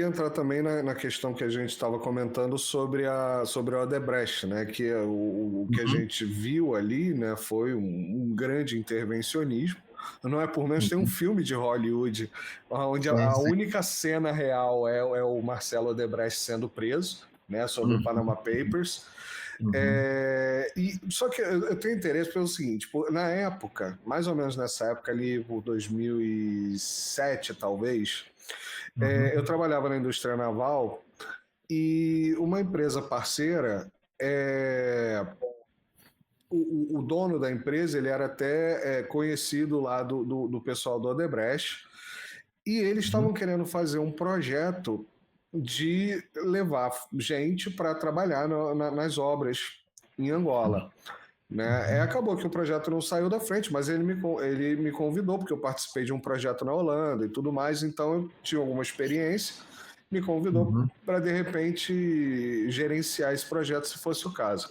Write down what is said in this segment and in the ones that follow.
queria entrar também na questão que a gente estava comentando sobre a Odebrecht, né? Que o que a Uhum, gente viu ali, né, foi um grande intervencionismo. Não é por menos, tem um uhum. filme de Hollywood onde Sim, a sim. única cena real é o Marcelo Odebrecht sendo preso, né, sobre o Uhum, Panama Papers. uhum, Só que eu tenho interesse pelo seguinte, na época, mais ou menos nessa época ali, por 2007 talvez, eu uhum, trabalhava na indústria naval e uma empresa parceira, o dono da empresa, ele era até conhecido lá do pessoal do Odebrecht, e eles estavam uhum, querendo fazer um projeto de levar gente para trabalhar nas obras em Angola. Né? uhum, Acabou que o projeto não saiu da frente, mas ele me convidou, porque eu participei de um projeto na Holanda e tudo mais, então eu tinha alguma experiência, me convidou uhum, para, de repente, gerenciar esse projeto, se fosse o caso.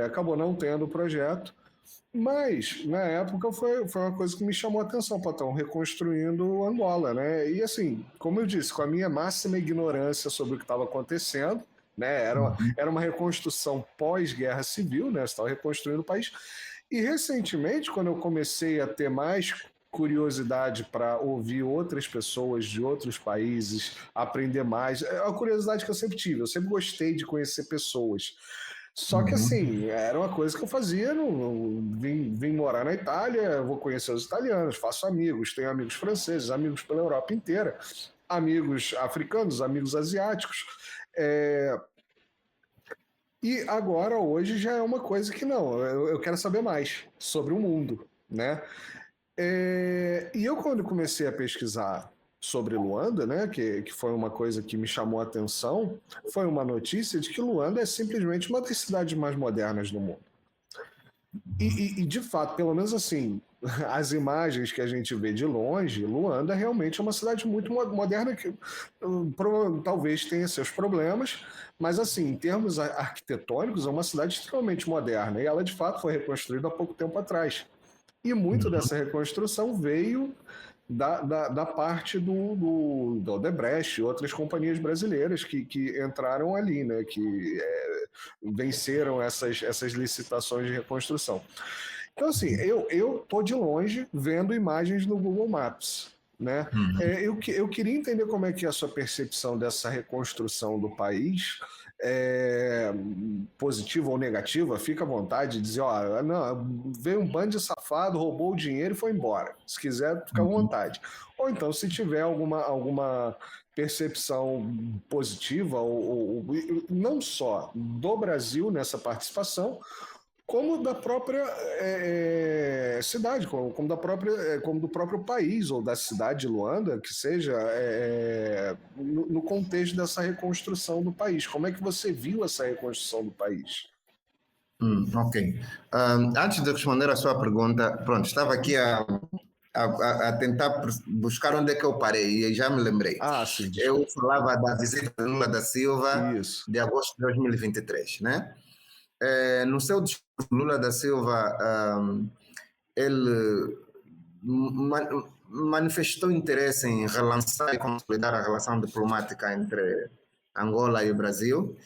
Acabou não tendo o projeto, mas na época foi uma coisa que me chamou a atenção, para estão reconstruindo Angola, né? E assim, como eu disse, com a minha máxima ignorância sobre o que estava acontecendo, né? uhum, Era uma reconstrução pós-guerra civil, né? Você estava reconstruindo o país. E recentemente, quando eu comecei a ter mais curiosidade para ouvir outras pessoas de outros países, aprender mais, é uma curiosidade que eu sempre tive. Eu sempre gostei de conhecer pessoas. Só que uhum, assim, era uma coisa que eu fazia, vim morar na Itália, vou conhecer os italianos, faço amigos, tenho amigos franceses, amigos pela Europa inteira, amigos africanos, amigos asiáticos. É, e agora, hoje, já é uma coisa que não, eu quero saber mais sobre o mundo, né? E eu, quando comecei a pesquisar sobre Luanda, né, que foi uma coisa que me chamou a atenção, foi uma notícia de que Luanda é simplesmente uma das cidades mais modernas do mundo. E, de fato, pelo menos assim, as imagens que a gente vê de longe, Luanda realmente é uma cidade muito moderna que talvez tenha seus problemas, mas assim, em termos arquitetônicos, é uma cidade extremamente moderna e ela de fato foi reconstruída há pouco tempo atrás. E muito uhum. dessa reconstrução veio da parte do Odebrecht e outras companhias brasileiras que entraram ali, né, que venceram essas licitações de reconstrução. Então, assim, eu tô de longe vendo imagens no Google Maps. Né? Eu queria entender como é que é a sua percepção dessa reconstrução do país, é, positiva ou negativa, fica à vontade de dizer, ó, não, veio um bando de safado, roubou o dinheiro e foi embora. Se quiser, fica à Uhum. vontade. Ou então, se tiver alguma percepção positiva, ou não só do Brasil nessa participação, como da própria cidade, como da própria, como do próprio país ou da cidade de Luanda, que seja no contexto dessa reconstrução do país. Como é que você viu essa reconstrução do país? Ok. Antes de responder a sua pergunta, pronto, estava aqui a tentar buscar onde é que eu parei e já me lembrei. Ah, sim, Eu desculpa. falava da visita de Lula da Silva Isso. de agosto de 2023, né? No seu discurso, Lula da Silva, ele manifestou interesse em relançar e consolidar a relação diplomática entre Angola e o Brasil.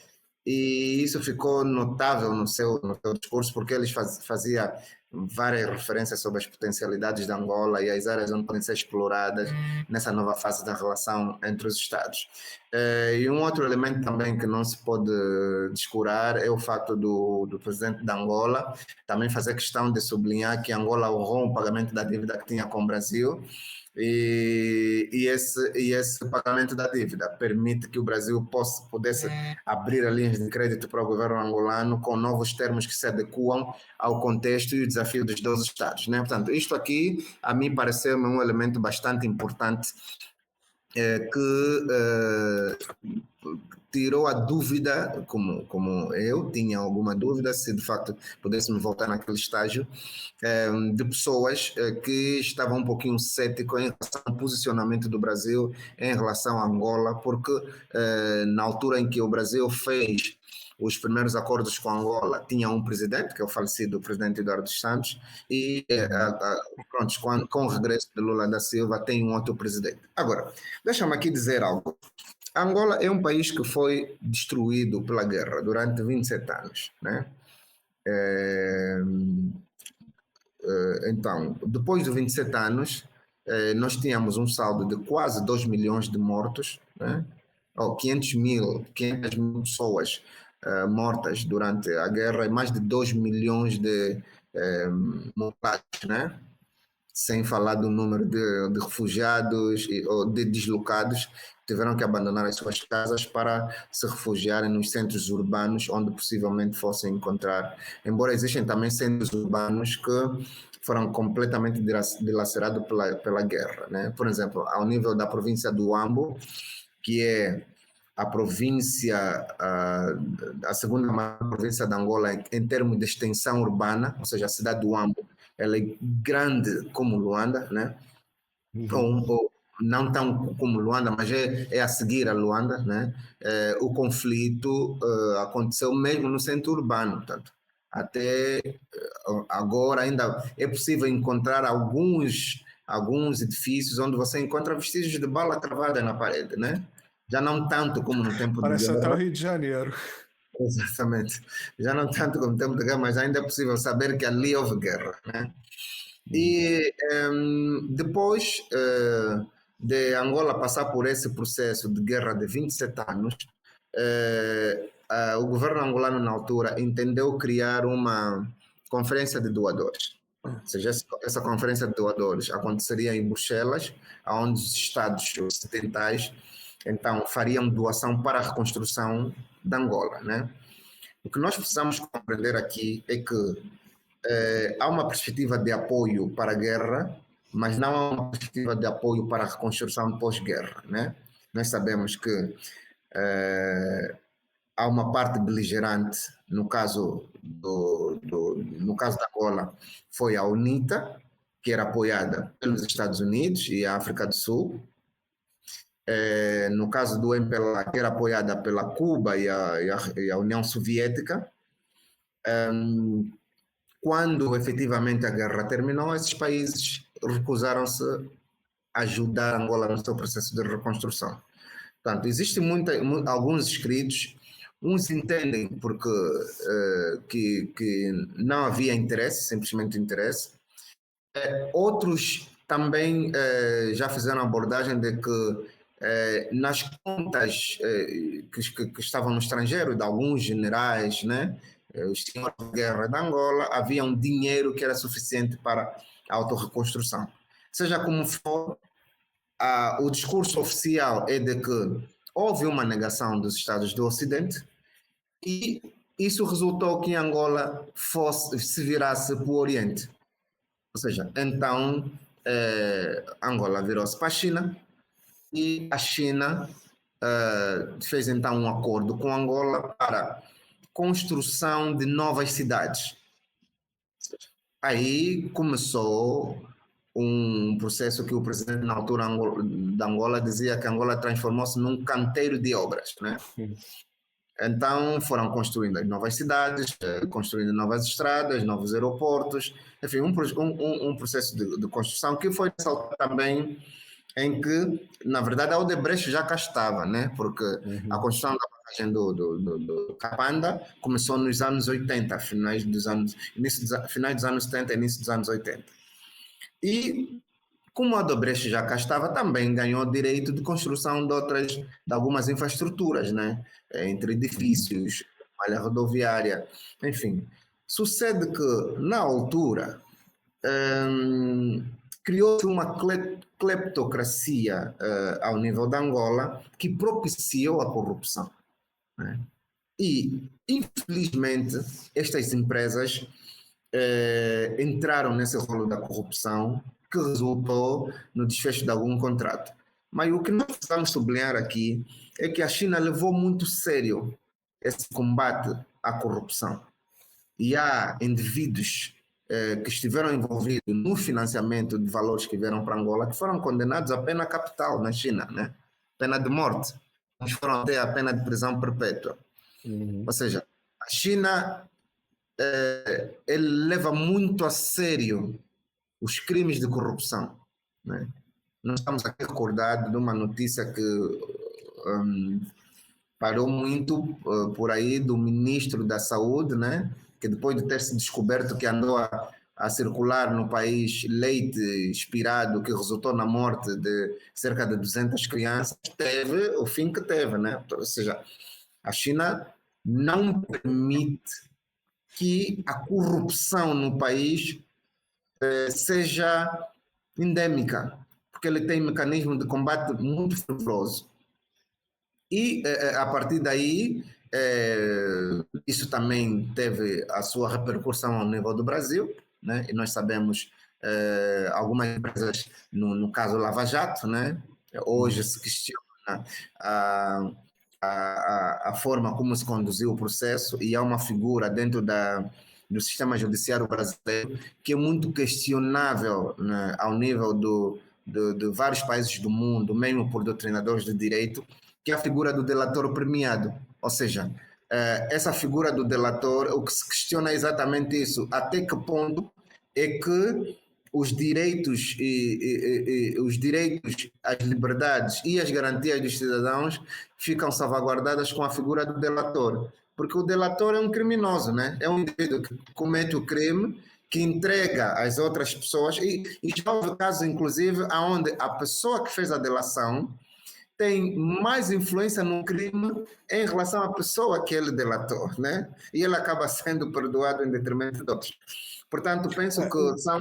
E isso ficou notável no seu discurso, porque ele fazia várias referências sobre as potencialidades da Angola e as áreas onde podem ser exploradas nessa nova fase da relação entre os Estados. E um outro elemento também que não se pode descurar é o facto do presidente da Angola também fazer questão de sublinhar que Angola honrou o pagamento da dívida que tinha com o Brasil e esse pagamento da dívida permite que o Brasil pudesse abrir a linha de crédito para o governo angolano com novos termos que se adequam ao contexto e o desafio dos dois Estados. Né? Portanto, isto aqui, a mim, pareceu-me um elemento bastante importante que tirou a dúvida, como eu tinha alguma dúvida, se de facto pudéssemos voltar naquele estágio, de pessoas que estavam um pouquinho céticos em relação ao posicionamento do Brasil em relação a Angola, porque na altura em que o Brasil fez os primeiros acordos com Angola tinham um presidente, que é o falecido presidente Eduardo dos Santos, e pronto, com o regresso de Lula da Silva tem um outro presidente. Agora, deixa-me aqui dizer algo. Angola é um país que foi destruído pela guerra durante 27 anos, né? Então, depois de 27 anos, nós tínhamos um saldo de quase 2 milhões de mortos, né? 500 mil pessoas mortas durante a guerra e mais de 2 milhões de mortos, né? Sem falar do número de refugiados ou de deslocados que tiveram que abandonar as suas casas para se refugiarem nos centros urbanos onde possivelmente fossem encontrar, embora existem também centros urbanos que foram completamente dilacerados pela guerra, né? Por exemplo, ao nível da província do Huambo, que é a província, a segunda maior província de Angola em termos de extensão urbana, ou seja, a cidade do Huambo, ela é grande como Luanda, né? Ou não tão como Luanda, mas é a seguir a Luanda, né? O conflito aconteceu mesmo no centro urbano, portanto, até agora ainda é possível encontrar alguns edifícios onde você encontra vestígios de bala cravada na parede, né? Já não tanto como no tempo de Parece guerra. até o Rio de Janeiro. Exatamente. Já não tanto como no tempo de guerra, mas ainda é possível saber que ali houve guerra, né? E depois de Angola passar por esse processo de guerra de 27 anos, o governo angolano, na altura, entendeu criar uma conferência de doadores. Ou seja, essa conferência de doadores aconteceria em Bruxelas, onde os Estados ocidentais então fariam doação para a reconstrução de Angola, né? O que nós precisamos compreender aqui é que há uma perspectiva de apoio para a guerra, mas não há uma perspectiva de apoio para a reconstrução pós-guerra, né? Nós sabemos que há uma parte beligerante, no caso da Angola, foi a UNITA, que era apoiada pelos Estados Unidos e a África do Sul. No caso do MPLA, que era apoiada pela Cuba e a União Soviética. Quando efetivamente a guerra terminou, esses países recusaram-se a ajudar Angola no seu processo de reconstrução. Portanto, existem alguns escritos, uns entendem porque que não havia interesse, simplesmente interesse. Outros também já fizeram a abordagem de que nas contas que estavam no estrangeiro, de alguns generais, né, os senhores de guerra de Angola, havia um dinheiro que era suficiente para a autorreconstrução. Seja como for, o discurso oficial é de que houve uma negação dos Estados do Ocidente e isso resultou que Angola se virasse para o Oriente. Ou seja, então Angola virou-se para a China e a China fez então um acordo com Angola para construção de novas cidades. Aí começou um processo que o presidente na altura da Angola dizia que Angola transformou-se num canteiro de obras, né? Então foram construindo novas cidades, construindo novas estradas, novos aeroportos, enfim, um processo de construção que foi ressaltado também em que, na verdade, a Odebrecht já cá estava, né? Porque a construção da passagem do Capanda começou nos anos 80, finais dos anos 70, início dos anos 80. E, como a Odebrecht já cá estava, também ganhou o direito de construção de algumas infraestruturas, né? Entre edifícios, malha rodoviária, enfim. Sucede que, na altura, criou-se uma cleptocracia ao nível da Angola que propiciou a corrupção, né? E, infelizmente, estas empresas entraram nesse rolo da corrupção que resultou no desfecho de algum contrato. Mas o que nós precisamos sublinhar aqui é que a China levou muito sério esse combate à corrupção. E há indivíduos que estiveram envolvidos no financiamento de valores que vieram para Angola, que foram condenados à pena capital na China, né? Pena de morte. Uns foram até a pena de prisão perpétua. Uhum. Ou seja, a China ele leva muito a sério os crimes de corrupção, né? Nós estamos aqui recordados de uma notícia que um, parou muito por aí do ministro da Saúde, né? Que depois de ter se descoberto que andou a circular no país leite expirado que resultou na morte de cerca de 200 crianças, teve o fim que teve, né? Ou seja, a China não permite que a corrupção no país seja endêmica, porque ele tem mecanismo de combate muito fervoroso. E a partir daí, isso também teve a sua repercussão ao nível do Brasil, né? E nós sabemos algumas empresas, no caso Lava Jato, né? Hoje se questiona a, a forma como se conduziu o processo e há uma figura dentro do sistema judiciário brasileiro que é muito questionável, né, ao nível de vários países do mundo, mesmo por doutrinadores de direito, que é a figura do delator premiado. Ou seja, essa figura do delator, o que se questiona é exatamente isso, até que ponto é que os direitos, as liberdades e as garantias dos cidadãos ficam salvaguardadas com a figura do delator. Porque o delator é um criminoso, né? É um indivíduo que comete o crime, que entrega às outras pessoas, e já houve casos, inclusive, onde a pessoa que fez a delação tem mais influência no crime em relação à pessoa que ele delatou, né? E ele acaba sendo perdoado em detrimento de outros. Portanto, penso que são.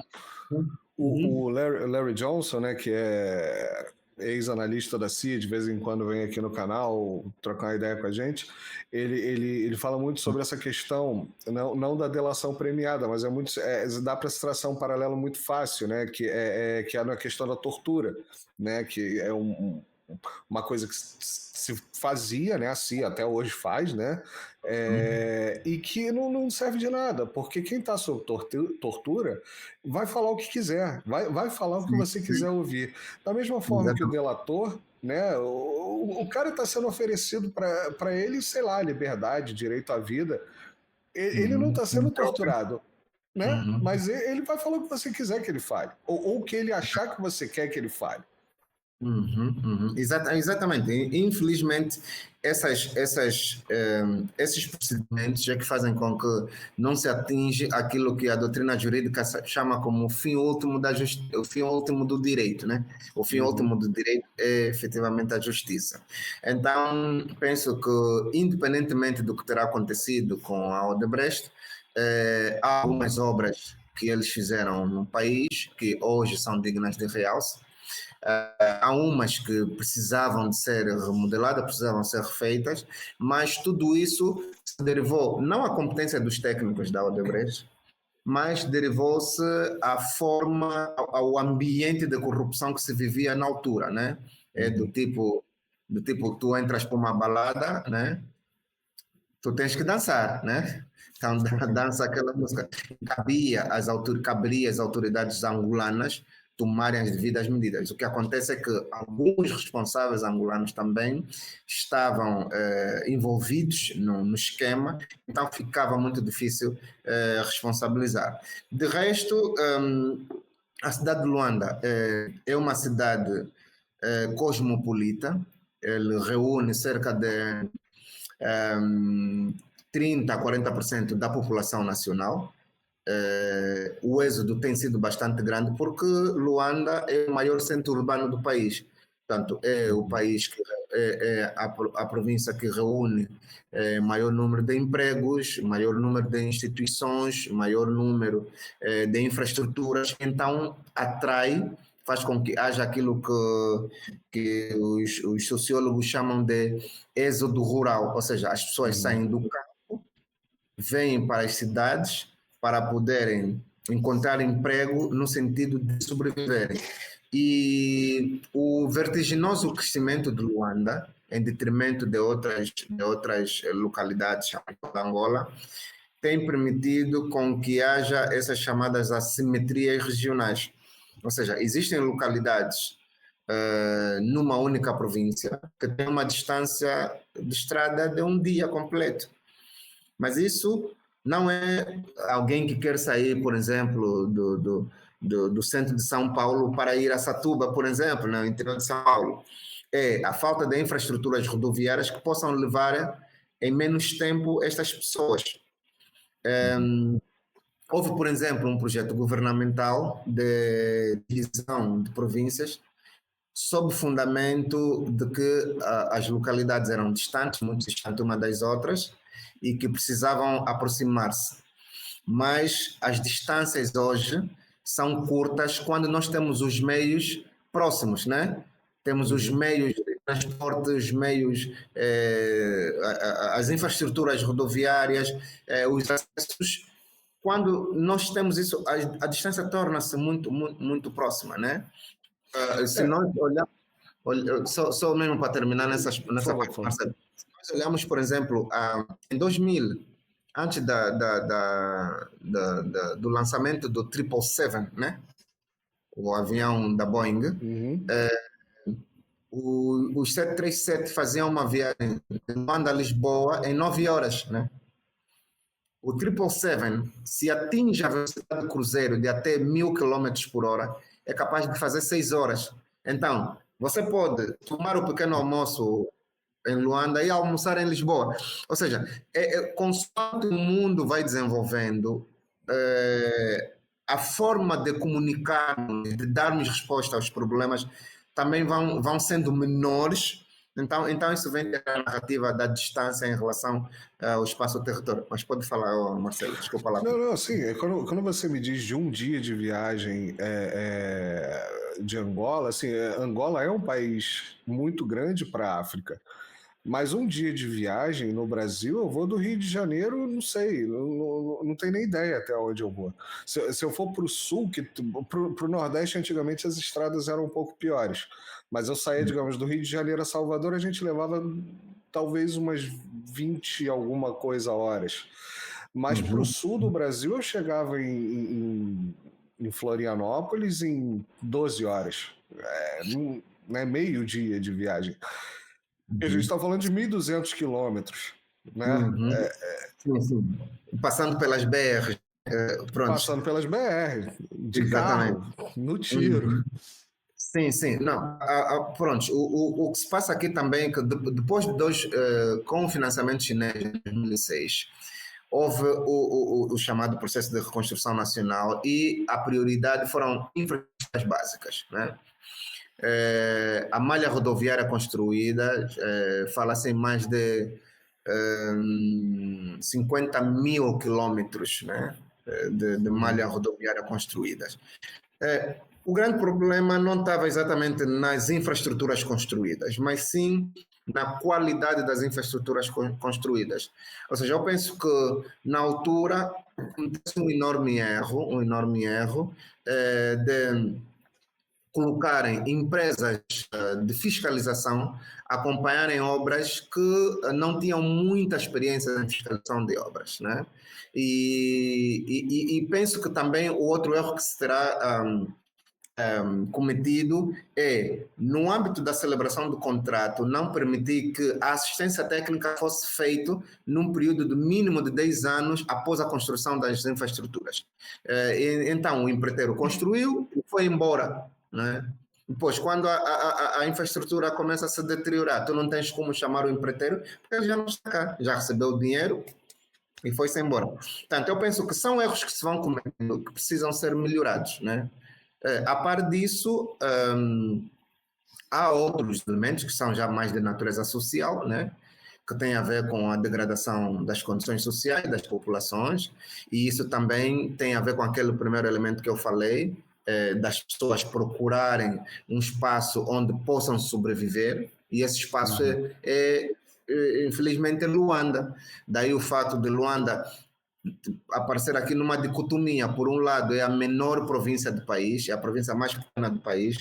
O Larry Johnson, né, que é ex-analista da CIA, de vez em quando vem aqui no canal trocar uma ideia com a gente, ele fala muito sobre essa questão, não da delação premiada, mas dá para se traçar um paralelo muito fácil, né, que é na questão da tortura, né, que é uma coisa que se fazia, né, assim, até hoje faz, né, e que não serve de nada, porque quem está sob tortura vai falar o que quiser, vai falar o que você quiser ouvir. Da mesma forma que o Exatamente. delator, né, o cara está sendo oferecido para ele, sei lá, liberdade, direito à vida, ele não está sendo torturado, né, Uhum. mas ele vai falar o que você quiser que ele fale, ou o que ele achar que você quer que ele fale. Exatamente. Infelizmente, esses procedimentos é que fazem com que não se atinja aquilo que a doutrina jurídica chama como o fim último o fim último do direito, né? O fim último Uhum. do direito é efetivamente a justiça. Então, penso que, independentemente do que terá acontecido com a Odebrecht, há algumas obras que eles fizeram no país que hoje são dignas de realce. Há umas que precisavam de ser remodeladas, precisavam ser refeitas, mas tudo isso se derivou não à competência dos técnicos da Odebrecht, mas derivou-se à forma, ao ambiente de corrupção que se vivia na altura, né? É do tipo tu entras para uma balada, né? Tu tens que dançar, né? Então dança aquela música. Caberia às autoridades angolanas tomarem as devidas medidas. O que acontece é que alguns responsáveis angolanos também estavam envolvidos no esquema, então ficava muito difícil responsabilizar. De resto, a cidade de Luanda é uma cidade cosmopolita, ele reúne cerca de 30% a 40% da população nacional. O êxodo tem sido bastante grande porque Luanda é o maior centro urbano do país. Portanto, é o país que é a província que reúne maior número de empregos, maior número de instituições, maior número de infraestruturas. Então, faz com que haja aquilo que os sociólogos chamam de êxodo rural, ou seja, as pessoas Uhum. saem do campo, vêm para as cidades para poderem encontrar emprego no sentido de sobreviverem. E o vertiginoso crescimento de Luanda, em detrimento de outras localidades da Angola, tem permitido com que haja essas chamadas assimetrias regionais. Ou seja, existem localidades numa única província, que tem uma distância de estrada de um dia completo. Mas isso não é alguém que quer sair, por exemplo, do centro de São Paulo para ir a Satuba, por exemplo, no interior de São Paulo. É a falta de infraestruturas rodoviárias que possam levar em menos tempo estas pessoas. Houve, por exemplo, um projeto governamental de divisão de províncias sob o fundamento de que as localidades eram distantes, muito distantes uma das outras, e que precisavam aproximar-se. Mas as distâncias hoje são curtas quando nós temos os meios próximos, né? Temos os meios de transporte, os meios, as infraestruturas rodoviárias, os acessos. Quando nós temos isso, a distância torna-se muito, muito, muito próxima, né? Se nós olharmos, só mesmo para terminar nessa parte, Marcelo, se nós olharmos, por exemplo, em 2000, antes do lançamento do 777, né? O avião da Boeing, os 737 faziam uma viagem de Luanda a Lisboa em 9 horas, né? O 777, se atinge a velocidade de cruzeiro de até 1000 km por hora, é capaz de fazer 6 horas. Então, você pode tomar o pequeno almoço em Luanda e almoçar em Lisboa. Ou seja, consoante o mundo vai desenvolvendo, a forma de comunicarmos, de darmos resposta aos problemas, também vão sendo menores. Então isso vem da narrativa da distância em relação ao espaço-território. Mas pode falar, Marcelo, desculpa lá. Não, sim, quando você me diz de um dia de viagem de Angola, assim, Angola é um país muito grande para a África, mas um dia de viagem no Brasil, eu vou do Rio de Janeiro, não sei, não tenho nem ideia até onde eu vou. Se eu for para o sul, para o Nordeste, antigamente as estradas eram um pouco piores, mas eu saía, digamos, do Rio de Janeiro a Salvador, a gente levava talvez umas 20 e alguma coisa horas. Mas para o sul do Brasil eu chegava em Florianópolis em 12 horas. Né, meio dia de viagem. E a gente está falando de 1.200 quilômetros. Né? Sim. Passando pelas BR. Pronto. Passando pelas BR, de carro, no tiro. Sim. Não, pronto. O que se passa aqui também é que depois com o financiamento chinês em 2006, houve o chamado processo de reconstrução nacional e a prioridade foram infraestruturas básicas, né? A malha rodoviária construída, fala-se em mais de 50 mil quilômetros, né, de malha rodoviária construídas. O grande problema não estava exatamente nas infraestruturas construídas, mas sim na qualidade das infraestruturas construídas. Ou seja, eu penso que na altura acontece um enorme erro de colocarem empresas de fiscalização acompanharem obras que não tinham muita experiência em fiscalização de obras, né? E penso que também o outro erro que se terá cometido é, no âmbito da celebração do contrato, não permitir que a assistência técnica fosse feita num período de mínimo de 10 anos após a construção das infraestruturas. Então, o empreiteiro construiu e foi embora, né? Depois, quando a infraestrutura começa a se deteriorar, tu não tens como chamar o empreiteiro, porque ele já não está cá, já recebeu o dinheiro e foi-se embora. Portanto, eu penso que são erros que se vão cometendo, que precisam ser melhorados, né? A par disso, há outros elementos que são já mais de natureza social, né? Que tem a ver com a degradação das condições sociais das populações, e isso também tem a ver com aquele primeiro elemento que eu falei, das pessoas procurarem um espaço onde possam sobreviver, e esse espaço infelizmente, é Luanda. Daí o fato de Luanda aparecer aqui numa dicotomia. Por um lado, é a menor província do país, é a província mais pequena do país.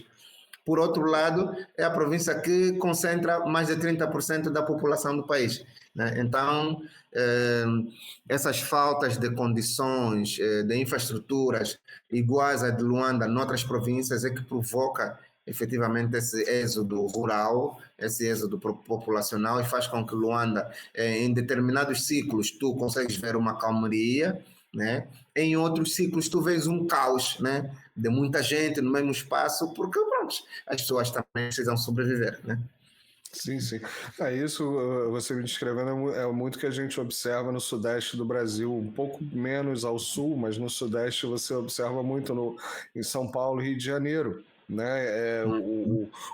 Por outro lado, é a província que concentra mais de 30% da população do país, né? Então, essas faltas de condições, de infraestruturas iguais à de Luanda noutras províncias é que provoca efetivamente esse êxodo rural, esse êxodo populacional, e faz com que Luanda, em determinados ciclos, tu consegues ver uma calmaria, né? Em outros ciclos tu vês um caos, né? De muita gente no mesmo espaço, porque pronto, as pessoas também precisam sobreviver, né? Sim, sim. É isso, você me descrevendo, é muito que a gente observa no sudeste do Brasil, um pouco menos ao sul, mas no sudeste você observa muito em São Paulo e Rio de Janeiro. Né?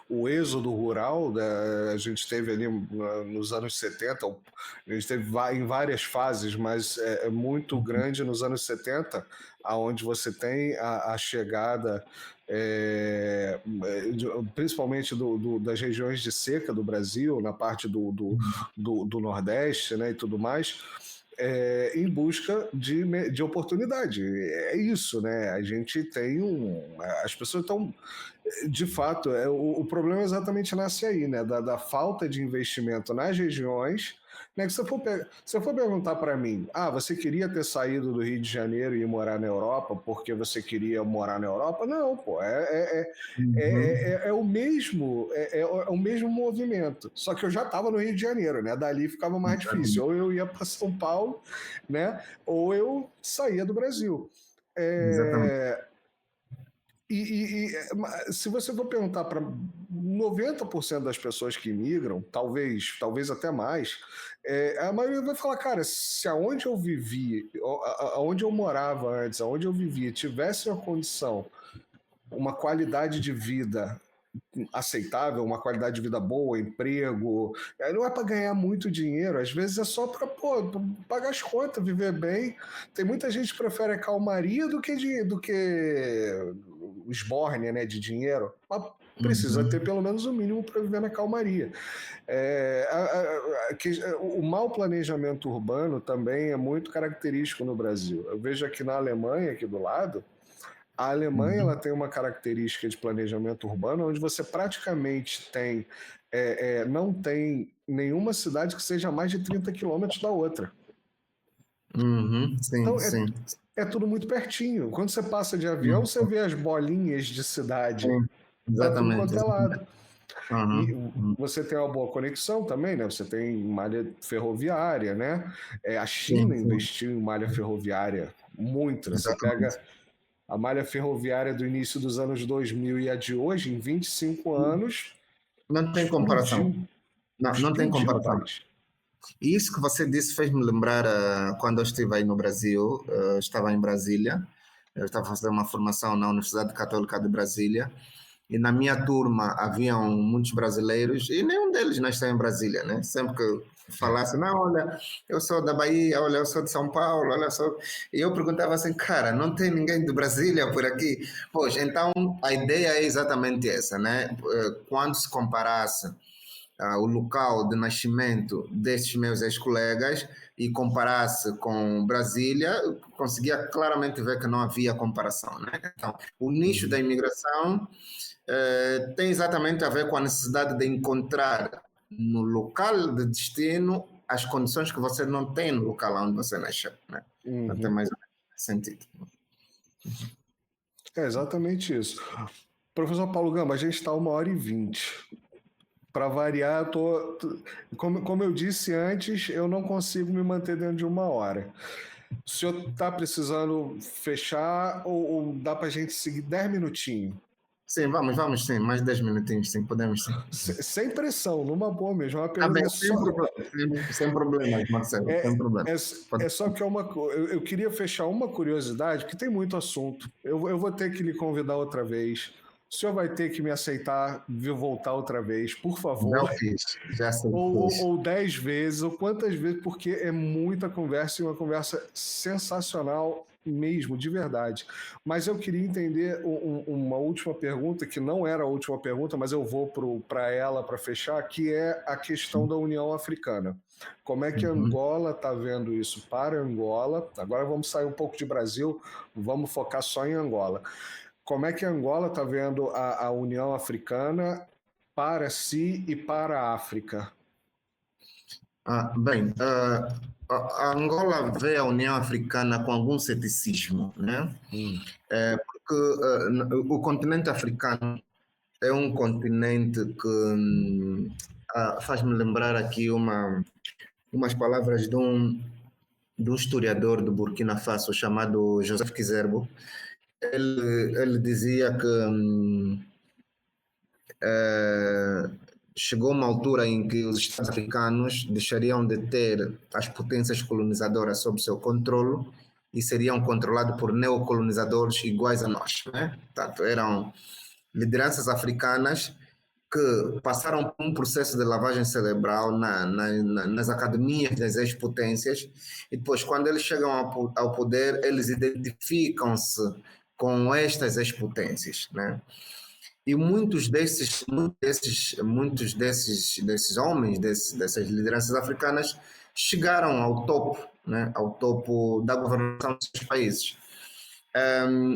O êxodo rural, a gente teve ali nos anos 70, a gente teve em várias fases, mas é muito grande nos anos 70, aonde você tem a chegada principalmente das regiões de seca do Brasil, na parte do Nordeste, né, e tudo mais, em busca de oportunidade. É isso, né? A gente tem as pessoas estão. De fato, o problema exatamente nasce aí, né? Da falta de investimento nas regiões. Né? Que se eu for perguntar para mim, você queria ter saído do Rio de Janeiro e ir morar na Europa porque você queria morar na Europa? Não, pô, é o mesmo, é o mesmo movimento. Só que eu já estava no Rio de Janeiro, né? Dali ficava mais difícil. Ou eu ia para São Paulo, né? Ou eu saía do Brasil. Exatamente. Se você for perguntar para 90% das pessoas que imigram, talvez até mais, a maioria vai falar, cara, se aonde eu vivi, aonde eu morava antes, aonde eu vivia, tivesse uma condição, uma qualidade de vida aceitável, uma qualidade de vida boa, emprego. Não é para ganhar muito dinheiro, às vezes é só para pagar as contas, viver bem. Tem muita gente que prefere a calmaria do que o esbórnia, né, de dinheiro. Mas precisa ter pelo menos o mínimo para viver na calmaria. O mau planejamento urbano também é muito característico no Brasil. Eu vejo aqui na Alemanha, aqui do lado, a Alemanha ela tem uma característica de planejamento urbano onde você praticamente não tem nenhuma cidade que seja mais de 30 quilômetros da outra. Sim, Então sim. é tudo muito pertinho. Quando você passa de avião, você vê as bolinhas de cidade Sim, para tudo exatamente. quanto é lado. E Uhum. você tem uma boa conexão também, né? Você tem malha ferroviária, né? A China Sim, sim, investiu em malha ferroviária muito, né? Você pega exatamente. a malha ferroviária do início dos anos 2000 e a de hoje, em 25 anos, Não tem comparação. explodiu. Não tem Explodiu o comparação. país. E isso que você disse fez-me lembrar quando eu estive aí no Brasil, estava em Brasília, eu estava fazendo uma formação na Universidade Católica de Brasília, e na minha turma haviam muitos brasileiros, e nenhum deles nasceu em Brasília, né? Sempre que falasse, não, olha, eu sou da Bahia, olha, eu sou de São Paulo, olha, eu sou... E eu perguntava assim, cara, não tem ninguém de Brasília por aqui? Pois, então a ideia é exatamente essa, né? Quando se comparasse o local de nascimento destes meus ex-colegas e comparasse com Brasília, conseguia claramente ver que não havia comparação. Né? Então, o nicho da imigração tem exatamente a ver com a necessidade de encontrar no local de destino as condições que você não tem no local onde você nasceu. Né? Não tem mais sentido. É exatamente isso. Professor Paulo Gamba, a gente está 1h20. Para variar, como eu disse antes, eu não consigo me manter dentro de 1 hora. O senhor está precisando fechar ou dá para a gente seguir 10 minutinhos? Sim, vamos, sim, mais 10 minutinhos, sim, podemos sim. Sem pressão, numa boa mesmo. Uma Tá bem, pergunta só. sem problemas, Marcelo, sem problema. É, é só que eu queria fechar uma curiosidade, porque tem muito assunto. Eu vou ter que lhe convidar outra vez. O senhor vai ter que me aceitar vir voltar outra vez, por Já favor. fiz, já sei. Ou 10 vezes, ou quantas vezes, porque é muita conversa e uma conversa sensacional mesmo, de verdade. Mas eu queria entender uma última pergunta, que não era a última pergunta, mas eu vou para ela para fechar, que é a questão da União Africana. Como é que Angola está vendo isso para Angola? Agora vamos sair um pouco de Brasil, vamos focar só em Angola. Como é que Angola está vendo a União Africana para si e para a África? Bem, a Angola vê a União Africana com algum ceticismo, né? Porque o continente africano é um continente que faz-me lembrar aqui umas palavras de um historiador do Burkina Faso chamado Joseph Kizerbo. Ele dizia que chegou uma altura em que os Estados africanos deixariam de ter as potências colonizadoras sob seu controle e seriam controlados por neocolonizadores iguais a nós, né? Portanto, eram lideranças africanas que passaram por um processo de lavagem cerebral nas academias das ex-potências e depois, quando eles chegam ao poder, eles identificam-se com estas ex-potências, né? E muitos desses homens, dessas lideranças africanas, chegaram ao topo, né? Ao topo da governação dos seus países.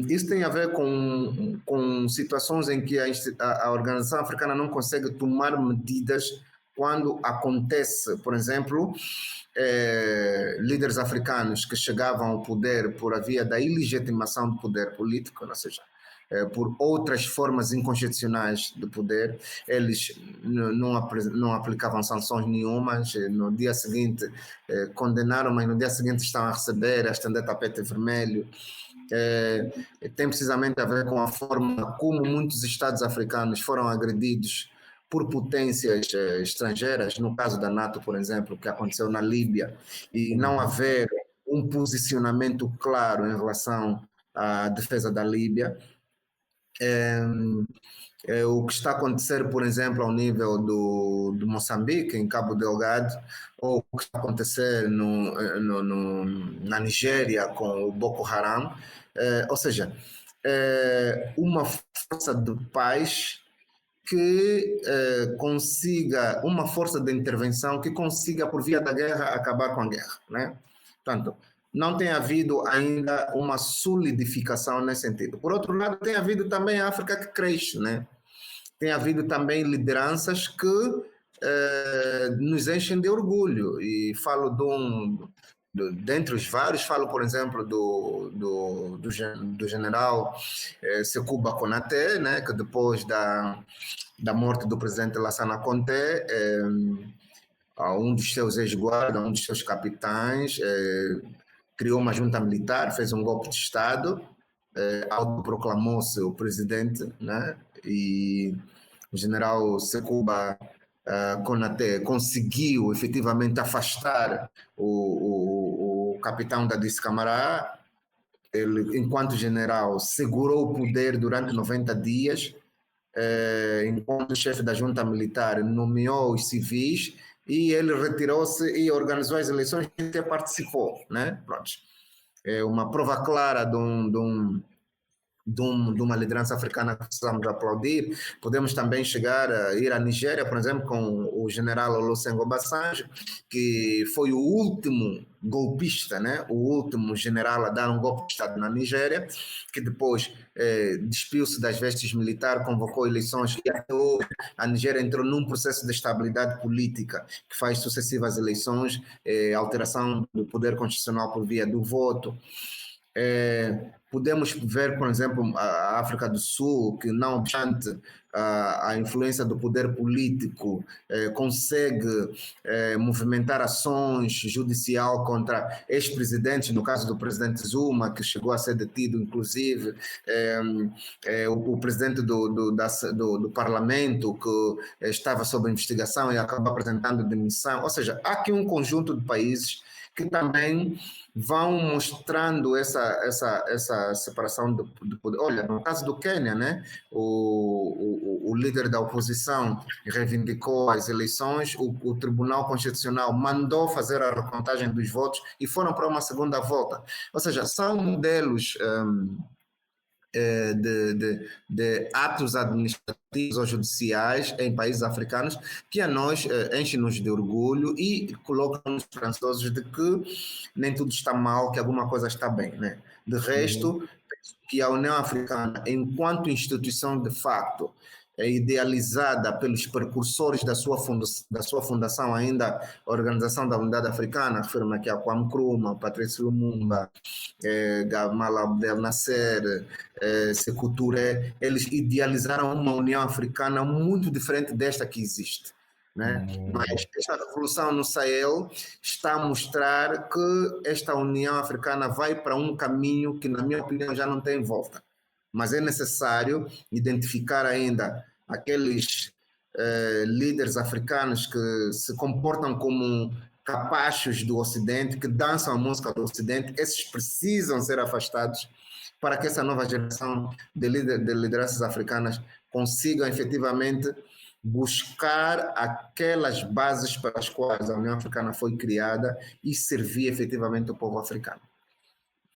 Isso tem a ver com situações em que a Organização Africana não consegue tomar medidas quando acontece, por exemplo, líderes africanos que chegavam ao poder por via da ilegitimação do poder político, ou seja, por outras formas inconstitucionais de poder, eles não aplicavam sanções nenhumas, no dia seguinte condenaram, mas no dia seguinte estão a receber, a estender tapete vermelho. Tem precisamente a ver com a forma como muitos estados africanos foram agredidos por potências estrangeiras, no caso da NATO, por exemplo, que aconteceu na Líbia, e não haver um posicionamento claro em relação à defesa da Líbia. O que está a acontecer, por exemplo, ao nível do Moçambique, em Cabo Delgado, ou o que está a acontecer na Nigéria com o Boko Haram, ou seja, uma força de paz que consiga, uma força de intervenção que consiga, por via da guerra, acabar com a guerra, né? Portanto, não tem havido ainda uma solidificação nesse sentido. Por outro lado, tem havido também a África que cresce, né? Tem havido também lideranças que nos enchem de orgulho. E falo dentre os vários, falo, por exemplo, do general Sékou Konaté, né? Que depois da morte do presidente Lassana Conté, um dos seus ex-guardas, um dos seus capitães, criou uma junta militar, fez um golpe de Estado, autoproclamou-se o presidente, né? E o general Sékou Konaté conseguiu efetivamente afastar o capitão Dadis Camara. Ele, enquanto general, segurou o poder durante 90 dias, enquanto chefe da junta militar nomeou os civis e ele retirou-se e organizou as eleições e até participou, né? Pronto. É uma prova clara de uma liderança africana que precisamos aplaudir. Podemos também ir à Nigéria, por exemplo, com o general Olusegun Obasanjo, que foi o último golpista, né? O último general a dar um golpe de Estado na Nigéria, que depois despiu-se das vestes militares, convocou eleições e até hoje a Nigéria entrou num processo de estabilidade política que faz sucessivas eleições, alteração do poder constitucional por via do voto. Podemos ver, por exemplo, a África do Sul, que não obstante a influência do poder político, consegue movimentar ações judicial contra ex-presidentes, no caso do presidente Zuma, que chegou a ser detido, inclusive, o presidente do parlamento, que estava sob investigação e acabou apresentando demissão. Ou seja, há aqui um conjunto de países que também vão mostrando essa separação do poder. Olha, no caso do Quênia, né, o líder da oposição reivindicou as eleições, o Tribunal Constitucional mandou fazer a recontagem dos votos e foram para uma segunda volta. Ou seja, são modelos de atos administrativos ou judiciais em países africanos que a nós enchem-nos de orgulho e colocam-nos esperançosos de que nem tudo está mal, que alguma coisa está bem, né? De resto, que a União Africana, enquanto instituição de facto, idealizada pelos precursores da sua fundação, ainda a Organização da Unidade Africana, refiro-me aqui a Kwame Nkrumah, Patrice Lumumba, Gamal Abdel Nasser, Sékou Touré, eles idealizaram uma União Africana muito diferente desta que existe. Né? Mas esta revolução no Sahel está a mostrar que esta União Africana vai para um caminho que, na minha opinião, já não tem volta. Mas é necessário identificar ainda aqueles líderes africanos que se comportam como capachos do Ocidente, que dançam a música do Ocidente. Esses precisam ser afastados para que essa nova geração de lideranças africanas consigam efetivamente buscar aquelas bases para as quais a União Africana foi criada e servir efetivamente o povo africano.